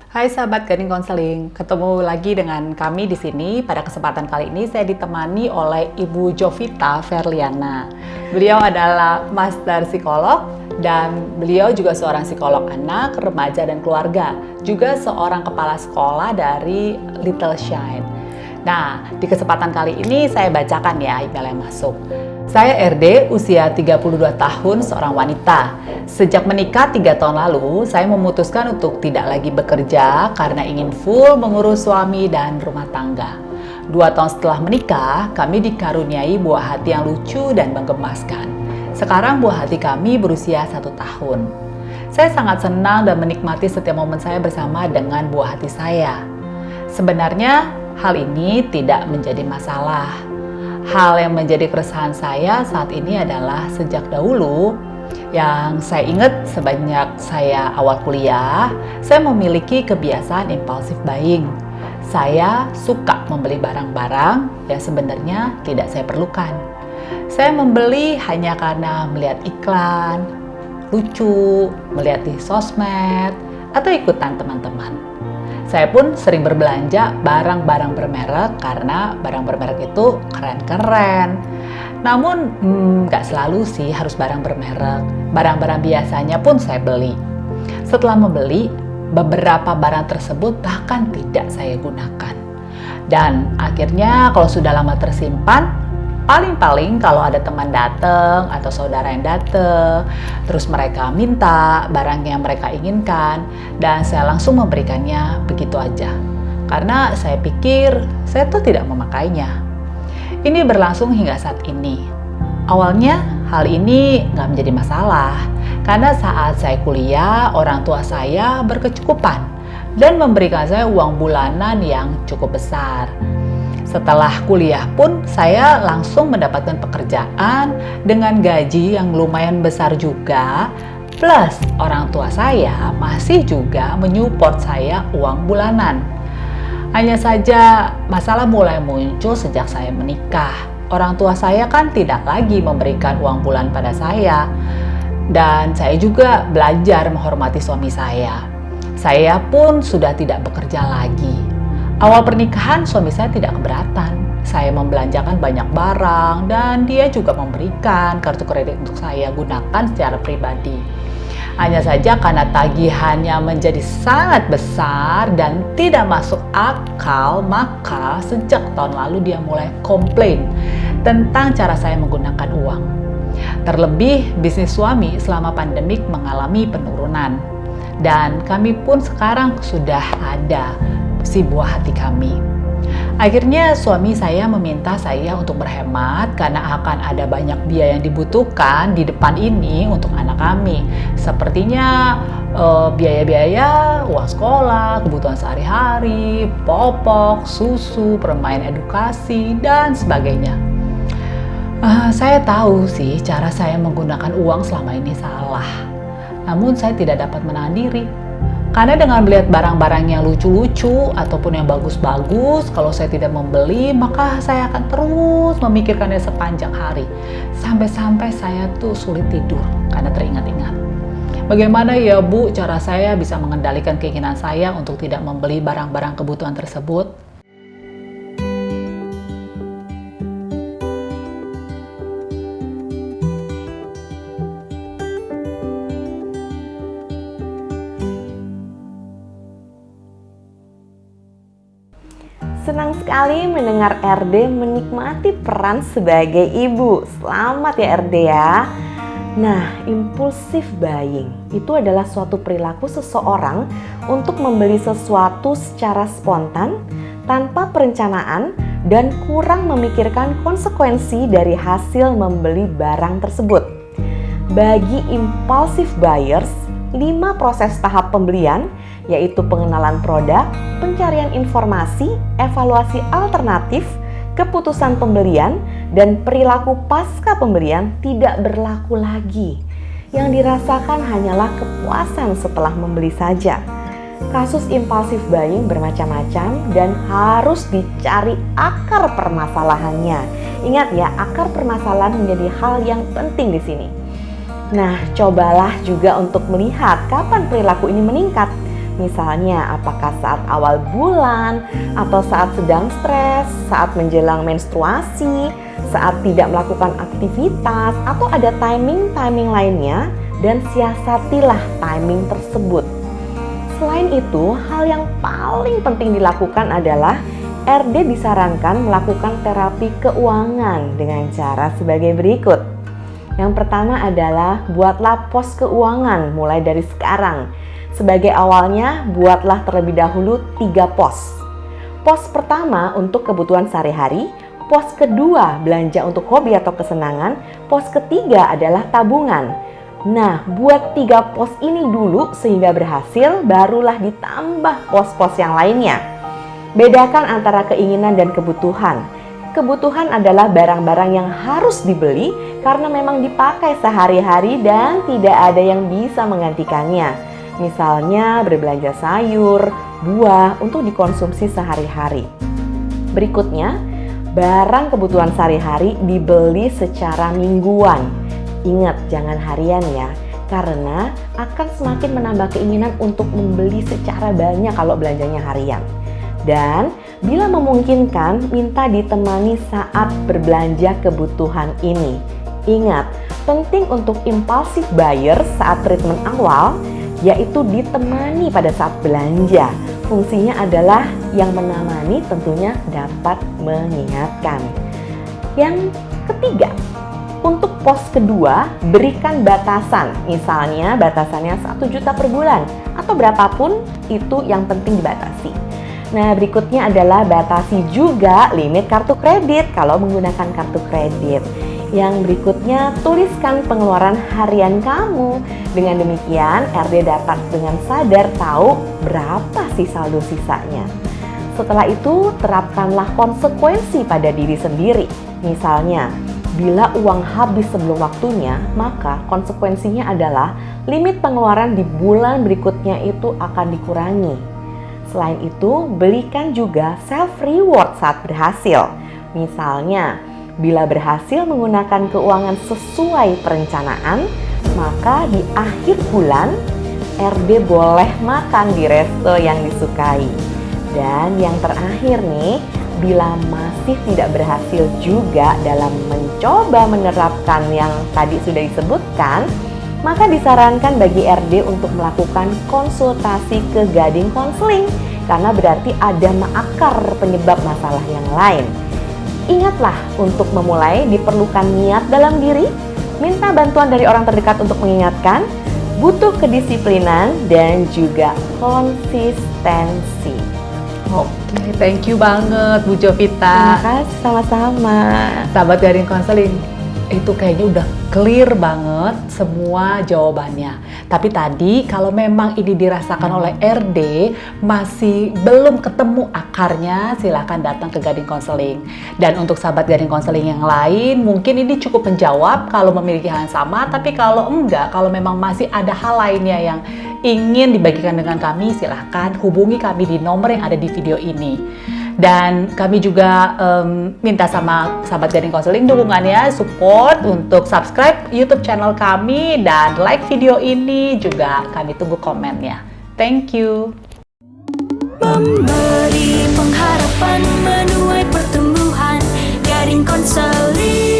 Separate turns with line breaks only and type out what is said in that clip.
Hai sahabat Gading Konseling, ketemu lagi dengan kami di sini. Pada kesempatan kali ini saya ditemani oleh Ibu Jovita Verliana. Beliau adalah master psikolog dan beliau juga seorang psikolog anak, remaja dan keluarga. Juga seorang kepala sekolah dari Little Shine. Nah, di kesempatan kali ini saya bacakan ya email yang masuk. Saya RD, usia 32 tahun, seorang wanita. Sejak menikah 3 tahun lalu, saya memutuskan untuk tidak lagi bekerja karena ingin full mengurus suami dan rumah tangga. 2 tahun setelah menikah, kami dikaruniai buah hati yang lucu dan menggemaskan. Sekarang buah hati kami berusia 1 tahun. Saya sangat senang dan menikmati setiap momen saya bersama dengan buah hati saya. Sebenarnya, hal ini tidak menjadi masalah. Hal yang menjadi keresahan saya saat ini adalah sejak dahulu, yang saya ingat sebanyak saya awal kuliah, saya memiliki kebiasaan impulsif buying. Saya suka membeli barang-barang yang sebenarnya tidak saya perlukan. Saya membeli hanya karena melihat iklan, lucu, melihat di sosmed, atau ikutan teman-teman. Saya pun sering berbelanja barang-barang bermerek karena barang bermerek itu keren-keren. Namun nggak selalu sih harus barang bermerek. Barang-barang biasanya pun saya beli. Setelah membeli, beberapa barang tersebut bahkan tidak saya gunakan. Dan akhirnya kalau sudah lama tersimpan, paling-paling kalau ada teman datang atau saudara yang datang, terus mereka minta barang yang mereka inginkan, dan saya langsung memberikannya begitu aja. Karena saya pikir saya tuh tidak memakainya. Ini berlangsung hingga saat ini. Awalnya hal ini nggak menjadi masalah, karena saat saya kuliah, orang tua saya berkecukupan dan memberikan saya uang bulanan yang cukup besar. Setelah kuliah pun saya langsung mendapatkan pekerjaan dengan gaji yang lumayan besar juga, plus orang tua saya masih juga menyupport saya uang bulanan. Hanya saja masalah mulai muncul sejak saya menikah. Orang tua saya kan tidak lagi memberikan uang bulan pada saya, dan saya juga belajar menghormati suami saya. Saya pun sudah tidak bekerja lagi. Awal pernikahan suami saya tidak keberatan. Saya membelanjakan banyak barang dan dia juga memberikan kartu kredit untuk saya gunakan secara pribadi. Hanya saja karena tagihannya menjadi sangat besar dan tidak masuk akal, maka sejak tahun lalu dia mulai komplain tentang cara saya menggunakan uang. Terlebih bisnis suami selama pandemik mengalami penurunan. Dan kami pun sekarang sudah ada si buah hati kami. Akhirnya suami saya meminta saya untuk berhemat karena akan ada banyak biaya yang dibutuhkan di depan ini untuk anak kami. Sepertinya biaya-biaya uang sekolah, kebutuhan sehari-hari, popok, susu, permainan edukasi, dan sebagainya. Saya tahu sih cara saya menggunakan uang selama ini salah. Namun saya tidak dapat menahan diri. Karena dengan melihat barang-barang yang lucu-lucu ataupun yang bagus-bagus, kalau saya tidak membeli, maka saya akan terus memikirkannya sepanjang hari. Sampai-sampai saya tuh sulit tidur karena teringat-ingat. Bagaimana ya Bu cara saya bisa mengendalikan keinginan saya untuk tidak membeli barang-barang kebutuhan tersebut?
Senang sekali mendengar RD menikmati peran sebagai ibu. Selamat ya RD ya. Nah, impulsif buying itu adalah suatu perilaku seseorang untuk membeli sesuatu secara spontan, tanpa perencanaan, dan kurang memikirkan konsekuensi dari hasil membeli barang tersebut. Bagi impulsif buyers, 5 proses tahap pembelian, yaitu pengenalan produk, pencarian informasi, evaluasi alternatif, keputusan pembelian, dan perilaku pasca pembelian tidak berlaku lagi. Yang dirasakan hanyalah kepuasan setelah membeli saja. Kasus impulsif buying bermacam-macam dan harus dicari akar permasalahannya. Ingat ya, akar permasalahan menjadi hal yang penting di sini. Nah, cobalah juga untuk melihat kapan perilaku ini meningkat. Misalnya, apakah saat awal bulan, atau saat sedang stres, saat menjelang menstruasi, saat tidak melakukan aktivitas, atau ada timing-timing lainnya, dan siasatilah timing tersebut. Selain itu, hal yang paling penting dilakukan adalah RD disarankan melakukan terapi keuangan dengan cara sebagai berikut. Yang pertama adalah buatlah pos keuangan mulai dari sekarang. Sebagai awalnya, buatlah terlebih dahulu 3 pos. Pos pertama untuk kebutuhan sehari-hari, pos kedua belanja untuk hobi atau kesenangan, pos ketiga adalah tabungan. Nah, buat 3 pos ini dulu sehingga berhasil, barulah ditambah pos-pos yang lainnya. Bedakan antara keinginan dan kebutuhan. Kebutuhan adalah barang-barang yang harus dibeli karena memang dipakai sehari-hari dan tidak ada yang bisa menggantikannya. Misalnya berbelanja sayur, buah untuk dikonsumsi sehari-hari. Berikutnya, barang kebutuhan sehari-hari dibeli secara mingguan. Ingat, jangan harian ya, karena akan semakin menambah keinginan untuk membeli secara banyak kalau belanjanya harian. Dan bila memungkinkan, minta ditemani saat berbelanja kebutuhan ini. Ingat, penting untuk impulsive buyer saat treatment awal, yaitu ditemani pada saat belanja. Fungsinya adalah yang menemani tentunya dapat mengingatkan. Yang ketiga, untuk pos kedua, berikan batasan. Misalnya batasannya 1 juta per bulan atau berapapun itu yang penting dibatasi. Nah, berikutnya adalah batasi juga limit kartu kredit kalau menggunakan kartu kredit. Yang berikutnya, tuliskan pengeluaran harian kamu. Dengan demikian, RD dapat dengan sadar tahu berapa sih saldo sisanya. Setelah itu, terapkanlah konsekuensi pada diri sendiri. Misalnya, bila uang habis sebelum waktunya, maka konsekuensinya adalah limit pengeluaran di bulan berikutnya itu akan dikurangi. Selain itu, berikan juga self-reward saat berhasil. Misalnya, bila berhasil menggunakan keuangan sesuai perencanaan, maka di akhir bulan, RD boleh makan di resto yang disukai. Dan yang terakhir nih, bila masih tidak berhasil juga dalam mencoba menerapkan yang tadi sudah disebutkan, maka disarankan bagi RD untuk melakukan konsultasi ke Gading Konseling karena berarti ada akar penyebab masalah yang lain. Ingatlah, untuk memulai diperlukan niat dalam diri, minta bantuan dari orang terdekat untuk mengingatkan, butuh kedisiplinan dan juga konsistensi.
Oke, thank you banget Bu
Terima
Jovita.
kasih, sama-sama.
Sahabat Gading Konseling, itu kayaknya udah clear banget semua jawabannya. Tapi tadi kalau memang ini dirasakan oleh RD masih belum ketemu akarnya, silahkan datang ke Gading Konseling. Dan untuk sahabat Gading Konseling yang lain, mungkin ini cukup menjawab kalau memiliki hal yang sama. Tapi kalau enggak, kalau memang masih ada hal lainnya yang ingin dibagikan dengan kami, silahkan hubungi kami di nomor yang ada di video ini. Dan kami juga minta sama sahabat Gading Konseling dukungannya, support untuk subscribe YouTube channel kami dan like video ini, juga kami tunggu komennya. Thank you.
Memberi pengharapan, menuai pertumbuhan, Gading Konseling.